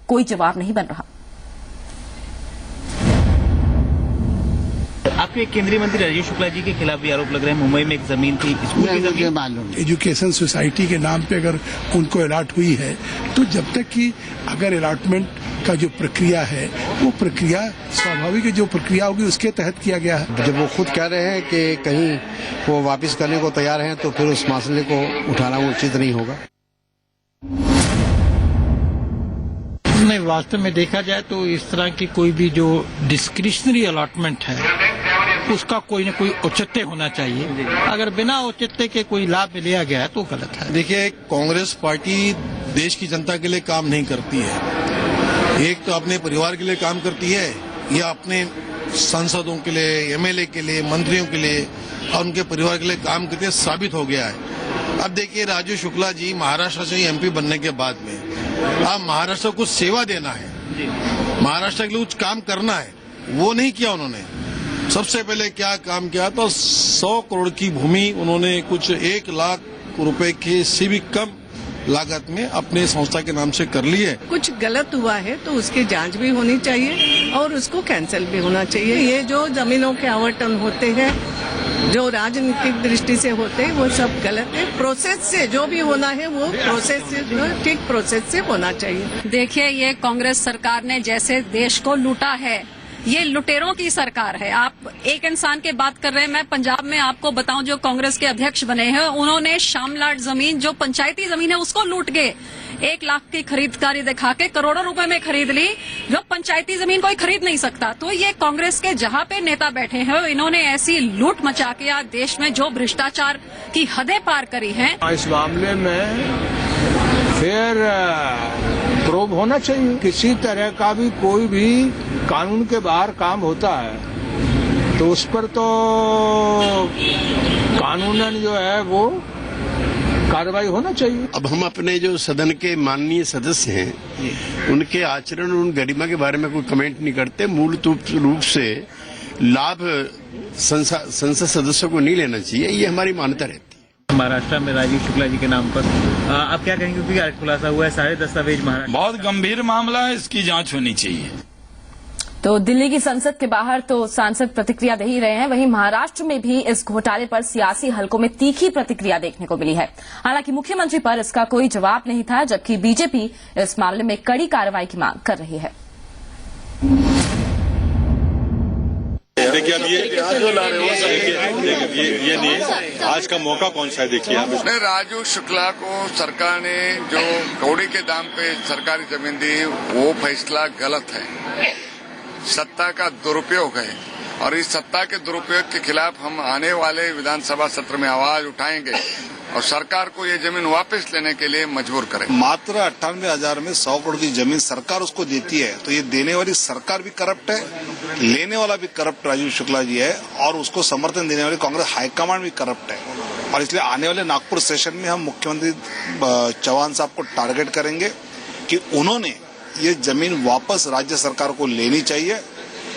कोई जवाब नहीं बन रहा। आपके केंद्रीय मंत्री राजीव शुक्ला जी के खिलाफ भी आरोप लग रहे हैं। मुंबई में एक जमीन थी, स्कूल की जमीन, मालूम एजुकेशन सोसाइटी के नाम पे अगर उनको अलॉट हुई है तो जब तक कि अगर अलॉटमेंट का जो प्रक्रिया है वो प्रक्रिया स्वाभाविक जो प्रक्रिया होगी उसके तहत किया गया है। जब वो खुद कह रहे हैं कि कहीं वो वापस करने को तैयार हैं तो फिर उस मसले को उठाना उचित नहीं होगा। नहीं, वास्तव में देखा जाए तो इस तरह की कोई भी जो डिस्क्रिशनरी अलॉटमेंट है उसका कोई न कोई औचित्य होना चाहिए। अगर बिना औचित्य के कोई लाभ लिया गया है तो गलत है। देखिए, कांग्रेस पार्टी देश की जनता के लिए काम नहीं करती है। एक तो अपने परिवार के लिए काम करती है या अपने सांसदों के लिए, एमएलए के लिए, मंत्रियों के लिए और उनके परिवार के लिए काम करते साबित हो गया है। अब देखिए, राजू शुक्ला जी महाराष्ट्र से एमपी बनने के बाद में अब महाराष्ट्र को कुछ सेवा देना है, महाराष्ट्र के लिए कुछ काम करना है, वो नहीं किया उन्होंने। सबसे पहले क्या काम किया तो 100 करोड़ की भूमि उन्होंने कुछ 1 लाख रुपए के से भी कम लागत में अपने संस्था के नाम से कर ली है। कुछ गलत हुआ है तो उसकी जांच भी होनी चाहिए और उसको कैंसिल भी होना चाहिए। ये जो जमीनों के आवंटन होते हैं जो राजनीतिक दृष्टि से होते हैं वो सब गलत है। प्रोसेस से जो भी होना है वो प्रोसेस से, ठीक प्रोसेस से होना चाहिए। देखिए, ये कांग्रेस सरकार ने जैसे देश को लूटा है, ये लुटेरों की सरकार है। आप एक इंसान की बात कर रहे हैं, मैं पंजाब में आपको बताऊं जो कांग्रेस के अध्यक्ष बने हैं उन्होंने शामलाट जमीन जो पंचायती जमीन है उसको लूट के 1 लाख की खरीददारी दिखा के करोड़ों रुपए में खरीद ली, जो पंचायती जमीन कोई खरीद नहीं सकता। तो ये कांग्रेस के जहां पे नेता बैठे हैं इन्होंने ऐसी लूट मचा के आज देश में जो भ्रष्टाचार की हदें पार करी हैं। इस मामले में फिर प्रोब होना चाहिए। किसी तरह का भी कोई भी कानून के बाहर काम होता है तो उस पर तो कानूनन जो है वो कार्रवाई होना चाहिए। अब हम अपने जो सदन के माननीय सदस्य हैं उनके आचरण, उन गरिमा के बारे में कोई कमेंट नहीं करते। मूल रूप से लाभ संसद सदस्यों को नहीं लेना चाहिए, ये हमारी मान्यता रहती है। महाराष्ट्र में राजीव शुक्ला जी के नाम पर आप क्या कहेंगे, क्योंकि आज खुलासा हुआ है सारे दस्तावेज महाराष्ट्र। बहुत गंभीर मामला है, इसकी जांच होनी चाहिए। तो दिल्ली की संसद के बाहर तो सांसद प्रतिक्रिया दे ही रहे हैं, वहीं महाराष्ट्र में भी इस घोटाले पर सियासी हलकों में तीखी प्रतिक्रिया देखने को मिली है। हालांकि मुख्यमंत्री पर इसका कोई जवाब नहीं था, जबकि बीजेपी इस मामले में कड़ी कार्रवाई की मांग कर रही है। देखिए, अब ये नहीं, आज का मौका कौन सा है देखिए। नहीं, राजू शुक्ला को सरकार ने जो कौड़ी के दाम पे सरकारी जमीन दी वो फैसला गलत है, सत्ता का दुरुपयोग है और इस सत्ता के दुरुपयोग के खिलाफ हम आने वाले विधानसभा सत्र में आवाज उठाएंगे और सरकार को ये जमीन वापस लेने के लिए मजबूर करें। मात्र 98,000 में 100 करोड़ की जमीन सरकार उसको देती है तो ये देने वाली सरकार भी करप्ट है, लेने वाला भी करप्ट राजीव शुक्ला जी है और उसको समर्थन देने वाली कांग्रेस हाईकमांड भी करप्ट है। और इसलिए आने वाले नागपुर सेशन में हम मुख्यमंत्री चौहान साहब को टारगेट करेंगे कि उन्होंने ये जमीन वापस राज्य सरकार को लेनी चाहिए।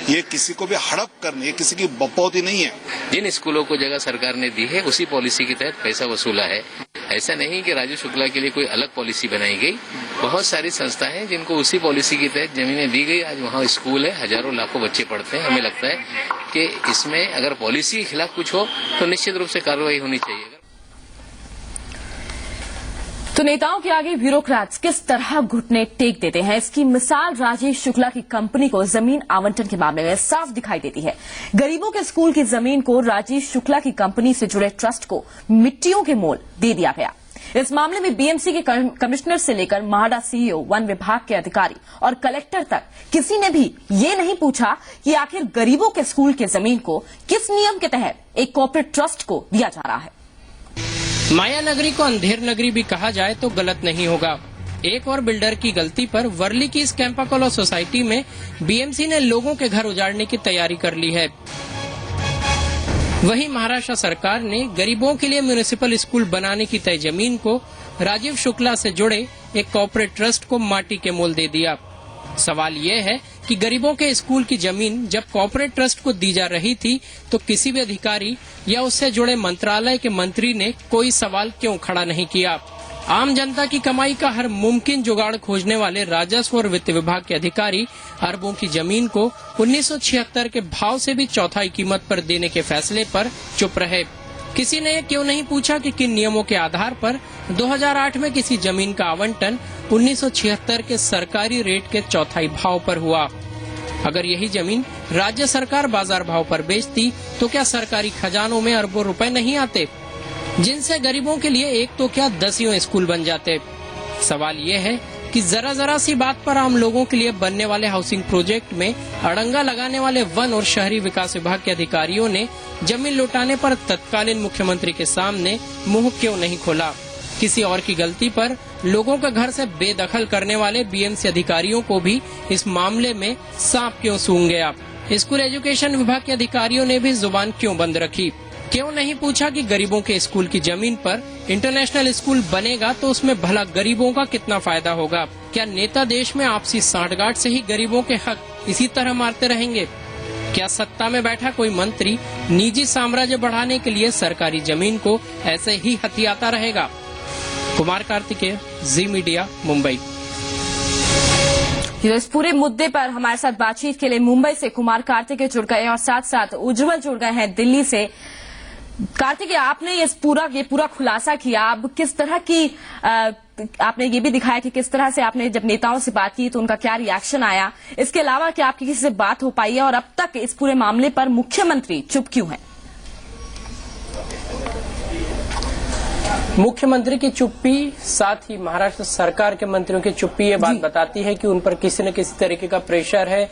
ये किसी को भी हड़प करनी, ये किसी की बपौती नहीं है। जिन स्कूलों को जगह सरकार ने दी है उसी पॉलिसी के तहत पैसा वसूला है। ऐसा नहीं कि राजू शुक्ला के लिए कोई अलग पॉलिसी बनाई गई। बहुत सारी संस्थाएं हैं जिनको उसी पॉलिसी के तहत जमीनें दी गई। आज वहाँ स्कूल है, हजारों लाखों बच्चे पढ़ते हैं। हमें लगता है कि इसमें अगर पॉलिसी के खिलाफ कुछ हो तो निश्चित रूप से कार्रवाई होनी चाहिए। तो नेताओं के आगे ब्यूरोक्रेट्स किस तरह घुटने टेक देते हैं, इसकी मिसाल राजीव शुक्ला की कंपनी को जमीन आवंटन के मामले में साफ दिखाई देती है। गरीबों के स्कूल की जमीन को राजीव शुक्ला की कंपनी से जुड़े ट्रस्ट को मिट्टियों के मोल दे दिया गया। इस मामले में बीएमसी के कमिश्नर से लेकर माडा सीईओ, वन विभाग के अधिकारी और कलेक्टर तक किसी ने भी ये नहीं पूछा कि आखिर गरीबों के स्कूल की जमीन को किस नियम के तहत एक कॉर्पोरेट ट्रस्ट को दिया जा रहा है। माया नगरी को अंधेर नगरी भी कहा जाए तो गलत नहीं होगा। एक और बिल्डर की गलती पर वर्ली की इस कैंपाकोला सोसाइटी में बीएमसी ने लोगों के घर उजाड़ने की तैयारी कर ली है। वहीं महाराष्ट्र सरकार ने गरीबों के लिए म्युनिसिपल स्कूल बनाने की तय जमीन को राजीव शुक्ला से जुड़े एक कॉर्पोरेट ट्रस्ट को माटी के मोल दे दिया। सवाल ये है कि गरीबों के स्कूल की जमीन जब कॉर्पोरेट ट्रस्ट को दी जा रही थी तो किसी भी अधिकारी या उससे जुड़े मंत्रालय के मंत्री ने कोई सवाल क्यों खड़ा नहीं किया। आम जनता की कमाई का हर मुमकिन जुगाड़ खोजने वाले राजस्व और वित्त विभाग के अधिकारी अरबों की जमीन को 1976 के भाव से भी चौथाई कीमत पर देने के फैसले पर चुप रहे। किसी ने क्यों नहीं पूछा कि किन नियमों के आधार पर 2008 में किसी जमीन का आवंटन 1976 के सरकारी रेट के चौथाई भाव पर हुआ। अगर यही जमीन राज्य सरकार बाजार भाव पर बेचती तो क्या सरकारी खजानों में अरबों रुपए नहीं आते, जिनसे गरीबों के लिए एक तो क्या दसियों स्कूल बन जाते। सवाल ये है कि जरा सी बात पर आम लोगों के लिए बनने वाले हाउसिंग प्रोजेक्ट में अड़ंगा लगाने वाले वन और शहरी विकास विभाग के अधिकारियों ने जमीन लौटाने पर तत्कालीन मुख्यमंत्री के सामने मुंह क्यों नहीं खोला। किसी और की गलती पर लोगों के घर से बेदखल करने वाले बीएमसी अधिकारियों को भी इस मामले में सांप क्यों सूंघ गया। स्कूल एजुकेशन विभाग के अधिकारियों ने भी जुबान क्यों बंद रखी। क्यों नहीं पूछा कि गरीबों के स्कूल की जमीन पर इंटरनेशनल स्कूल बनेगा तो उसमें भला गरीबों का कितना फायदा होगा। क्या नेता देश में आपसी सांठगांठ से ही गरीबों के हक इसी तरह मारते रहेंगे। क्या सत्ता में बैठा कोई मंत्री निजी साम्राज्य बढ़ाने के लिए सरकारी जमीन को ऐसे ही हथियाता रहेगा। कुमार कार्तिकेय, जी मीडिया, मुंबई। इस पूरे मुद्दे पर हमारे साथ बातचीत के लिए मुंबई से कुमार कार्तिकेय जुड़ गए और साथ साथ उज्जवल जुड़ गए हैं दिल्ली से। कार्तिकेय, आपने ये पूरा खुलासा किया। अब किस तरह की आपने ये भी दिखाया कि किस तरह से आपने जब नेताओं से बात की तो उनका क्या रिएक्शन आया। इसके अलावा क्या आपकी किसी से बात हो पाई है और अब तक इस पूरे मामले पर मुख्यमंत्री चुप क्यों है। मुख्यमंत्री की चुप्पी, साथ ही महाराष्ट्र सरकार के मंत्रियों की चुप्पी ये बात बताती है कि उन पर किसी न किसी तरीके का प्रेशर है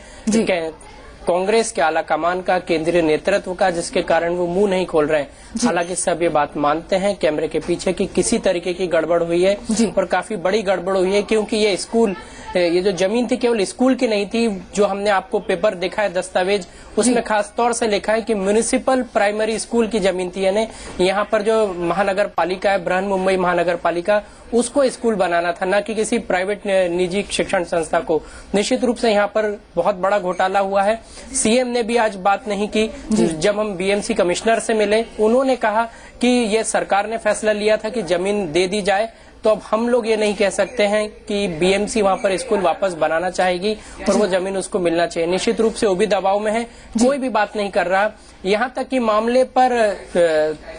कांग्रेस के आला कमान का, केंद्रीय नेतृत्व का, जिसके कारण वो मुंह नहीं खोल रहे हैं। हालांकि सब ये बात मानते हैं कैमरे के पीछे कि किसी तरीके की गड़बड़ हुई है और काफी बड़ी गड़बड़ हुई है, क्योंकि ये स्कूल, ये जो जमीन थी केवल स्कूल की नहीं थी। जो हमने आपको पेपर देखा है, दस्तावेज, उसमें खास तौर से लिखा है कि म्युनिसिपल प्राइमरी स्कूल की जमीन थी। यानी यहाँ पर जो महानगर पालिका है, बृहन मुंबई महानगर पालिका, उसको स्कूल बनाना था, न कि किसी प्राइवेट निजी शिक्षण संस्था को। निश्चित रूप से यहाँ पर बहुत बड़ा घोटाला हुआ है। सीएम ने भी आज बात नहीं की। जब हम बीएमसी कमिश्नर से मिले, उन्होंने कहा कि ये सरकार ने फैसला लिया था कि जमीन दे दी जाए, तो अब हम लोग ये नहीं कह सकते हैं कि बीएमसी वहाँ पर स्कूल वापस बनाना चाहेगी और वो जमीन उसको मिलना चाहिए। निश्चित रूप से वो भी दबाव में है, कोई भी बात नहीं कर रहा। यहाँ तक कि मामले पर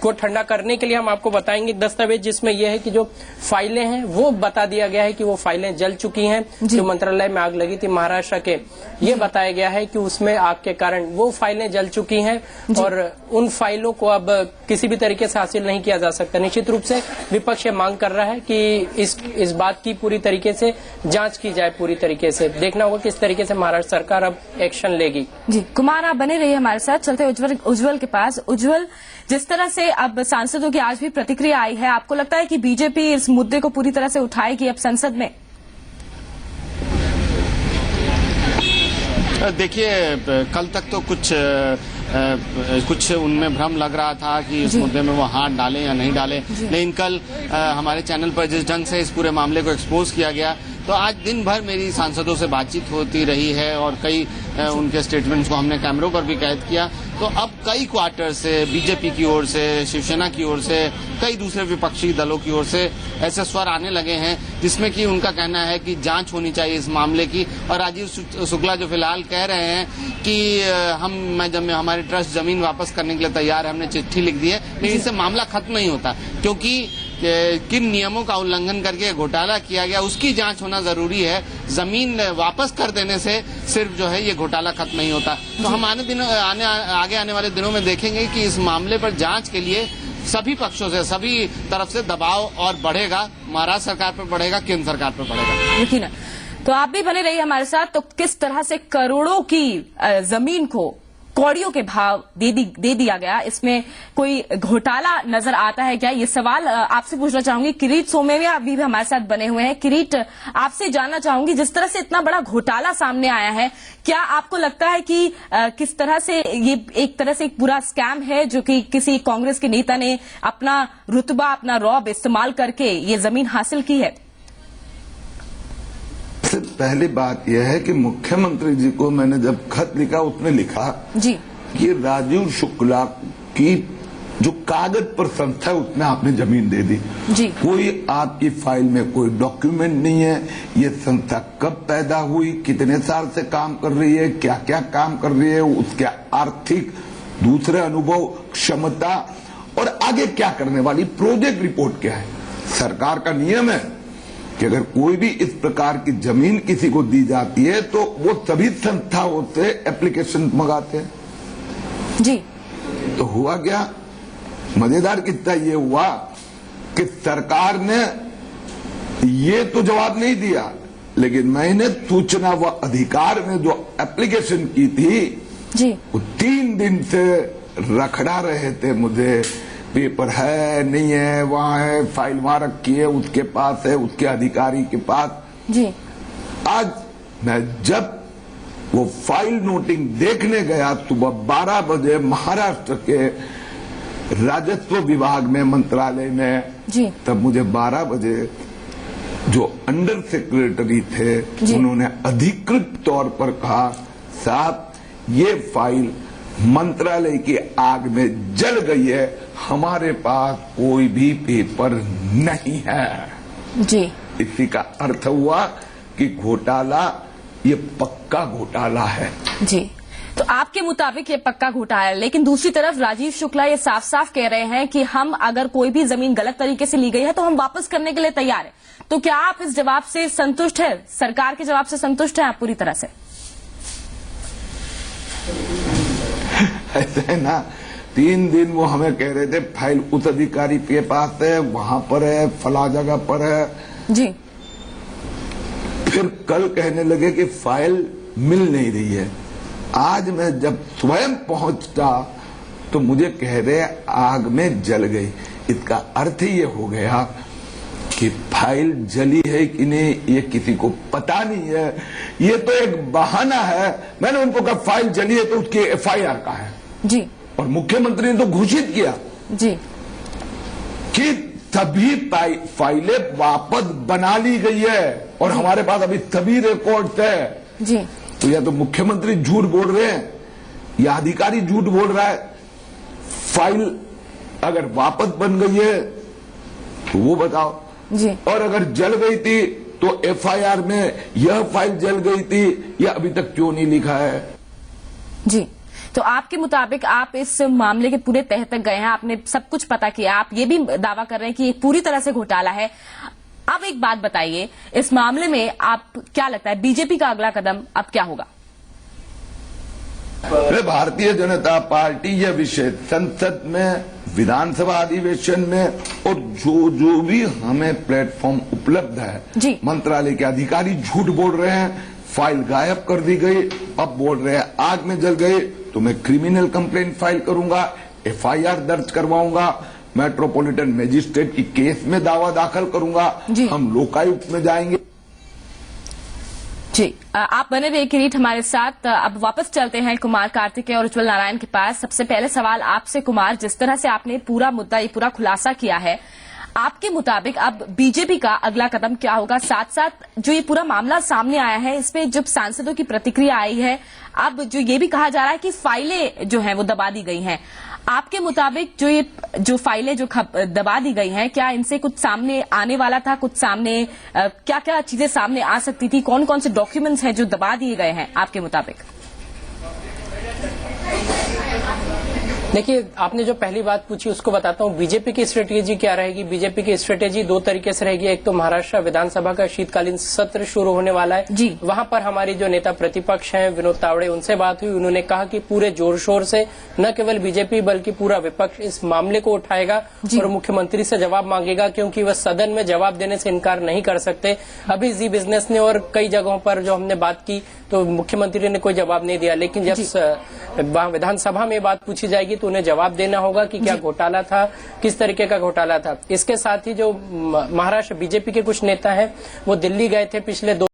को ठंडा करने के लिए हम आपको बताएंगे दस्तावेज, जिसमें यह है कि जो फाइलें हैं वो बता दिया गया है कि वो फाइलें जल चुकी हैं। जो मंत्रालय में आग लगी थी महाराष्ट्र के, ये बताया गया है कि उसमें आग के कारण वो फाइलें जल चुकी हैं और उन फाइलों को अब किसी भी तरीके से हासिल नहीं किया जा सकता। निश्चित रूप से विपक्ष ये मांग कर रहा है कि इस बात की पूरी तरीके से जांच की जाए। पूरी तरीके से देखना होगा किस तरीके से महाराष्ट्र सरकार अब एक्शन लेगी। जी कुमार, आप बने रहिए हमारे साथ। चलते उज्जवल के पास। उज्जवल, जिस तरह से अब सांसदों की आज भी प्रतिक्रिया आई है, आपको लगता है कि बीजेपी इस मुद्दे को पूरी तरह से उठाएगी अब संसद में? देखिए, कल तक तो कुछ उनमें भ्रम लग रहा था कि इस मुद्दे में वो हाथ डालें या नहीं डालें, लेकिन कल हमारे चैनल पर जिस ढंग से इस पूरे मामले को एक्सपोज किया गया, तो आज दिन भर मेरी सांसदों से बातचीत होती रही है और कई उनके स्टेटमेंट्स को हमने कैमरों पर भी कैद किया। तो अब कई क्वार्टर से बीजेपी की ओर से, शिवसेना की ओर से, कई दूसरे विपक्षी दलों की ओर से ऐसे स्वर आने लगे हैं जिसमें कि उनका कहना है कि जांच होनी चाहिए इस मामले की। और राजीव शुक्ला जो फिलहाल कह रहे हैं कि हमारी ट्रस्ट जमीन वापस करने के लिए तैयार है, हमने चिट्ठी लिख दी है, लेकिन इससे मामला खत्म नहीं होता, क्योंकि किन नियमों का उल्लंघन करके घोटाला किया गया उसकी जांच होना जरूरी है। जमीन वापस कर देने से सिर्फ जो है ये घोटाला खत्म नहीं होता। तो हम आगे आने वाले दिनों में देखेंगे कि इस मामले पर जांच के लिए सभी पक्षों से, सभी तरफ से दबाव और बढ़ेगा। महाराष्ट्र सरकार पर बढ़ेगा, केंद्र सरकार पर बढ़ेगा। यकीन। तो आप भी बने रहिए हमारे साथ। तो किस तरह से करोड़ों की जमीन को कौड़ियों के भाव दे दिया गया, इसमें कोई घोटाला नजर आता है क्या? ये सवाल आपसे पूछना चाहूंगी। किरीट सोमेविया अभी भी हमारे साथ बने हुए हैं। किरीट, आपसे जानना चाहूंगी, जिस तरह से इतना बड़ा घोटाला सामने आया है, क्या आपको लगता है कि किस तरह से ये एक तरह से एक पूरा स्कैम है जो कि किसी कांग्रेस के नेता ने अपना रुतबा, अपना रौब इस्तेमाल करके ये जमीन हासिल की है? सबसे पहली बात यह है कि मुख्यमंत्री जी को मैंने जब खत लिखा, उसने लिखा जी कि राजीव शुक्ला की जो कागज पर संस्था है उसमें आपने जमीन दे दी जी। कोई आपकी फाइल में कोई डॉक्यूमेंट नहीं है। ये संस्था कब पैदा हुई, कितने साल से काम कर रही है, क्या क्या काम कर रही है, उसके आर्थिक दूसरे अनुभव, क्षमता और आगे क्या करने वाली, प्रोजेक्ट रिपोर्ट क्या है। सरकार का नियम है कि अगर कोई भी इस प्रकार की जमीन किसी को दी जाती है तो वो सभी संस्थाओं से एप्लीकेशन मंगाते हैं जी। तो हुआ क्या, मजेदार किस्सा ये हुआ कि सरकार ने ये तो जवाब नहीं दिया, लेकिन मैंने सूचना व अधिकार में जो एप्लीकेशन की थी जी, वो 3 दिन से रखड़ा रहे थे मुझे, पेपर है नहीं है, वहां है, फाइल वहां रखी है, उसके पास है, उसके अधिकारी के पास जी। आज मैं जब वो फाइल नोटिंग देखने गया सुबह 12 बजे महाराष्ट्र के राजस्व विभाग में, मंत्रालय में जी, तब मुझे 12 बजे जो अंडर सेक्रेटरी थे उन्होंने अधिकृत तौर पर कहा, साहब ये फाइल मंत्रालय की आग में जल गई है, हमारे पास कोई भी पेपर नहीं है जी। इसी का अर्थ हुआ कि घोटाला ये पक्का घोटाला है जी। तो आपके मुताबिक ये पक्का घोटाला है, लेकिन दूसरी तरफ राजीव शुक्ला ये साफ साफ कह रहे हैं कि हम अगर कोई भी जमीन गलत तरीके से ली गई है तो हम वापस करने के लिए तैयार हैं। तो क्या आप इस जवाब से संतुष्ट हैं, सरकार के जवाब से संतुष्ट हैं आप पूरी तरह से? ऐसे है ना, 3 दिन वो हमें कह रहे थे फाइल उस अधिकारी के पास है, वहां पर है, फला जगह पर है जी। फिर कल कहने लगे कि फाइल मिल नहीं रही है। आज मैं जब स्वयं पहुंचता तो मुझे कह रहे आग में जल गई। इसका अर्थ ये हो गया कि फाइल जली है कि नहीं ये किसी को पता नहीं है, ये तो एक बहाना है। मैंने उनको कहा फाइल जली है तो उसकी FIR का है जी, और मुख्यमंत्री ने तो घोषित किया जी कि सभी फाइलें वापस बना ली गई है और हमारे पास अभी सभी रिकॉर्ड्स है जी। तो या तो मुख्यमंत्री झूठ बोल रहे हैं या अधिकारी झूठ बोल रहा है। फाइल अगर वापस बन गई है तो वो बताओ जी। और अगर जल गई थी तो FIR में यह फाइल जल गई थी या अभी तक क्यों नहीं लिखा है जी। तो आपके मुताबिक आप इस मामले के पूरे तह तक गए हैं, आपने सब कुछ पता किया, आप ये भी दावा कर रहे हैं कि ये पूरी तरह से घोटाला है। अब एक बात बताइए, इस मामले में आप क्या लगता है बीजेपी का अगला कदम अब क्या होगा? भारतीय जनता पार्टी यह विषय संसद में, विधानसभा अधिवेशन में और जो भी हमें प्लेटफॉर्म उपलब्ध है जी। मंत्रालय के अधिकारी झूठ बोल रहे हैं, फाइल गायब कर दी गई, अब बोल रहे हैं आग में जल गई, तो मैं क्रिमिनल कंप्लेंट फाइल करूंगा, FIR दर्ज करवाऊंगा, मेट्रोपॉलिटन मजिस्ट्रेट की केस में दावा दाखिल करूंगा, हम लोकायुक्त में जाएंगे। जी, आप बने रहिए किरीट हमारे साथ। अब वापस चलते हैं कुमार कार्तिकेय और उज्जवल नारायण के पास। सबसे पहले सवाल आपसे कुमार, जिस तरह से आपने पूरा मुद्दा, ये पूरा खुलासा किया है, आपके मुताबिक अब बीजेपी का अगला कदम क्या होगा? साथ साथ जो ये पूरा मामला सामने आया है, इसमें जब सांसदों की प्रतिक्रिया आई है, अब जो ये भी कहा जा रहा है कि फाइलें जो हैं वो दबा दी गई हैं, आपके मुताबिक जो फाइलें जो दबा दी गई हैं, क्या इनसे कुछ सामने आने वाला था? कुछ सामने क्या क्या चीजें सामने आ सकती थी? कौन कौन से डॉक्यूमेंट्स हैं जो दबा दिए गए हैं आपके मुताबिक? देखिए, आपने जो पहली बात पूछी उसको बताता हूँ। बीजेपी की स्ट्रेटेजी क्या रहेगी? बीजेपी की स्ट्रेटेजी 2 तरीके से रहेगी। एक तो महाराष्ट्र विधानसभा का शीतकालीन सत्र शुरू होने वाला है जी। वहां पर हमारी जो नेता प्रतिपक्ष हैं विनोद तावड़े, उनसे बात हुई। उन्होंने कहा कि पूरे जोर शोर से न केवल बीजेपी बल्कि पूरा विपक्ष इस मामले को उठाएगा और मुख्यमंत्री से जवाब मांगेगा, क्योंकि वह सदन में जवाब देने से इनकार नहीं कर सकते। अभी जी बिजनेस ने और कई जगहों पर जो हमने बात की तो मुख्यमंत्री ने कोई जवाब नहीं दिया, लेकिन जब विधानसभा में बात पूछी जाएगी तो उन्हें जवाब देना होगा कि क्या घोटाला था, किस तरीके का घोटाला था। इसके साथ ही जो महाराष्ट्र बीजेपी के कुछ नेता हैं वो दिल्ली गए थे पिछले 2